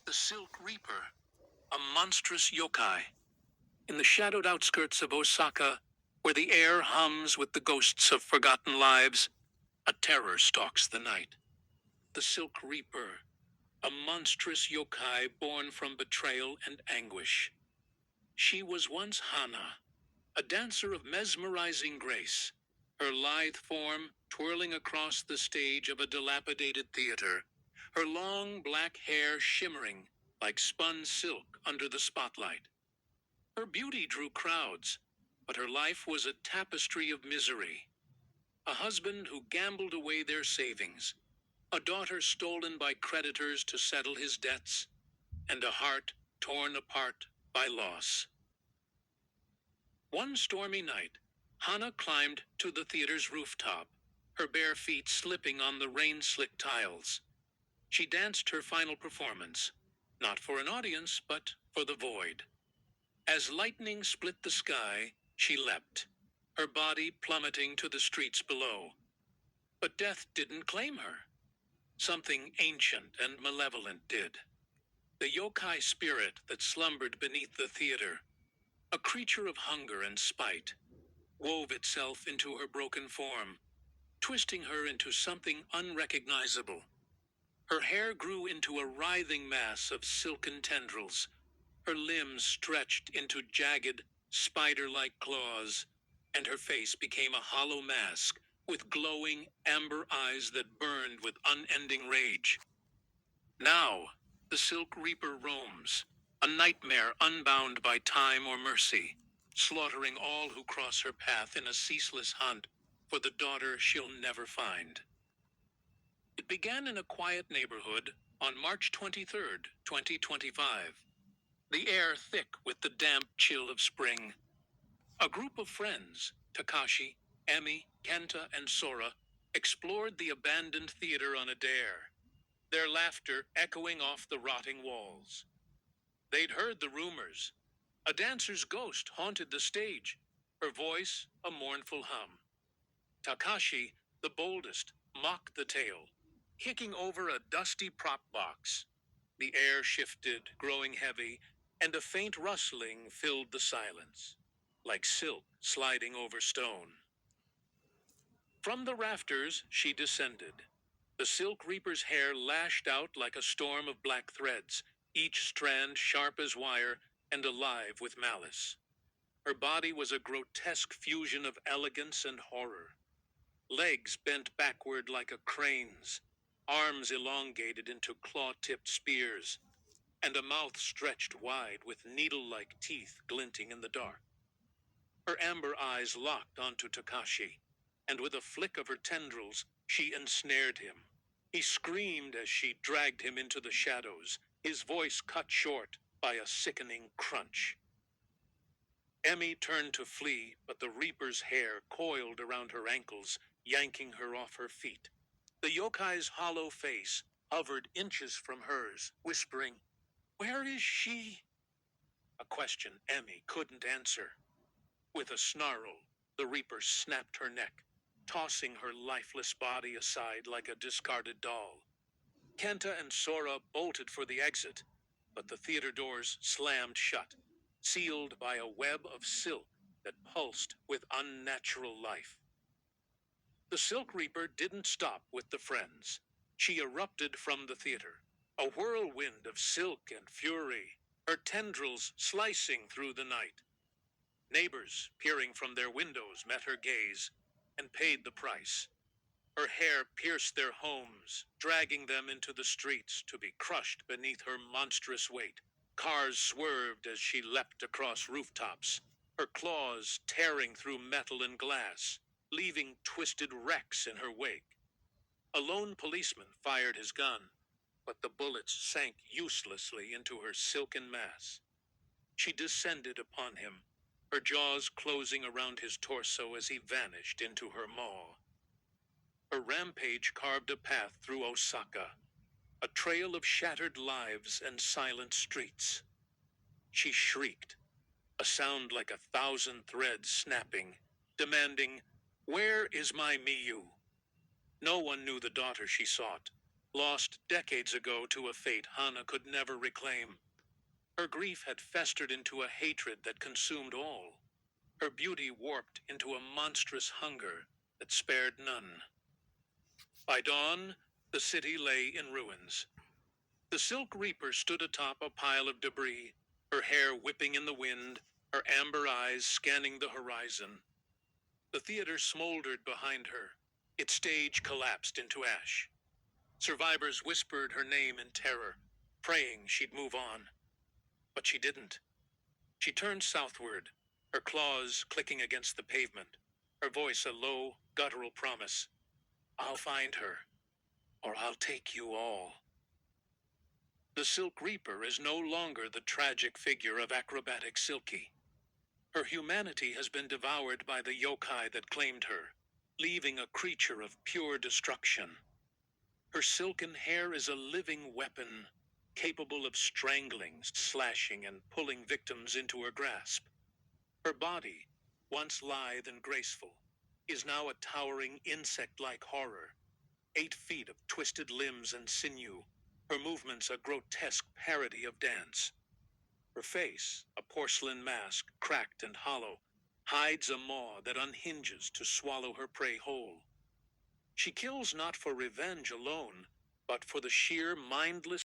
The Silk Reaper, a monstrous yokai. In the shadowed outskirts of Osaka, where the air hums with the ghosts of forgotten lives, a terror stalks the night. The Silk Reaper, a monstrous yokai born from betrayal and anguish. She was once Hana, a dancer of mesmerizing grace, her lithe form twirling across the stage of a dilapidated theater, her long black hair shimmering like spun silk under the spotlight. Her beauty drew crowds, but her life was a tapestry of misery. A husband who gambled away their savings, a daughter stolen by creditors to settle his debts, and a heart torn apart by loss. One stormy night, Hana climbed to the theater's rooftop, her bare feet slipping on the rain-slicked tiles. She danced her final performance, not for an audience, but for the void. As lightning split the sky, she leapt, her body plummeting to the streets below. But death didn't claim her. Something ancient and malevolent did. The yokai spirit that slumbered beneath the theater, a creature of hunger and spite, wove itself into her broken form, twisting her into something unrecognizable. Her hair grew into a writhing mass of silken tendrils, her limbs stretched into jagged, spider-like claws, and her face became a hollow mask with glowing amber eyes that burned with unending rage. Now, the Silk Reaper roams, a nightmare unbound by time or mercy, slaughtering all who cross her path in a ceaseless hunt for the daughter she'll never find. It began in a quiet neighborhood on March 23rd, 2025. The air thick with the damp chill of spring. A group of friends, Takashi, Emi, Kenta, and Sora, explored the abandoned theater on a dare, their laughter echoing off the rotting walls. They'd heard the rumors. A dancer's ghost haunted the stage, her voice a mournful hum. Takashi, the boldest, mocked the tale, kicking over a dusty prop box. The air shifted, growing heavy, and a faint rustling filled the silence, like silk sliding over stone. From the rafters she descended. The Silk Reaper's hair lashed out like a storm of black threads, each strand sharp as wire and alive with malice. Her body was a grotesque fusion of elegance and horror. Legs bent backward like a crane's, arms elongated into claw-tipped spears, and a mouth stretched wide with needle-like teeth glinting in the dark. Her amber eyes locked onto Takashi, and with a flick of her tendrils, she ensnared him. He screamed as she dragged him into the shadows, his voice cut short by a sickening crunch. Emi turned to flee, but the Reaper's hair coiled around her ankles, yanking her off her feet. The yokai's hollow face hovered inches from hers, whispering, "Where is she?" A question Emi couldn't answer. With a snarl, the Reaper snapped her neck, tossing her lifeless body aside like a discarded doll. Kenta and Sora bolted for the exit, but the theater doors slammed shut, sealed by a web of silk that pulsed with unnatural life. The Silk Reaper didn't stop with the friends. She erupted from the theater, a whirlwind of silk and fury, her tendrils slicing through the night. Neighbors, peering from their windows, met her gaze and paid the price. Her hair pierced their homes, dragging them into the streets to be crushed beneath her monstrous weight. Cars swerved as she leapt across rooftops, her claws tearing through metal and glass, leaving twisted wrecks in her wake. A lone policeman fired his gun, but the bullets sank uselessly into her silken mass. She descended upon him, her jaws closing around his torso as he vanished into her maw. Her rampage carved a path through Osaka, a trail of shattered lives and silent streets. She shrieked, a sound like 1,000 threads snapping, demanding, "Where is my Miyu?" No one knew the daughter she sought, lost decades ago to a fate Hana could never reclaim. Her grief had festered into a hatred that consumed all. Her beauty warped into a monstrous hunger that spared none. By dawn, the city lay in ruins. The Silk Reaper stood atop a pile of debris, her hair whipping in the wind, her amber eyes scanning the horizon. The theater smoldered behind her. Its stage collapsed into ash. Survivors whispered her name in terror, praying she'd move on. But she didn't. She turned southward, her claws clicking against the pavement, her voice a low, guttural promise. I'll find her, or I'll take you all. The Silk Reaper is no longer the tragic figure of acrobatic Silky. Her humanity has been devoured by the yokai that claimed her, leaving a creature of pure destruction. Her silken hair is a living weapon, capable of strangling, slashing, and pulling victims into her grasp. Her body, once lithe and graceful, is now a towering insect-like horror, 8 feet of twisted limbs and sinew, her movements a grotesque parody of dance. Her face, a porcelain mask, cracked and hollow, hides a maw that unhinges to swallow her prey whole. She kills not for revenge alone, but for the sheer mindless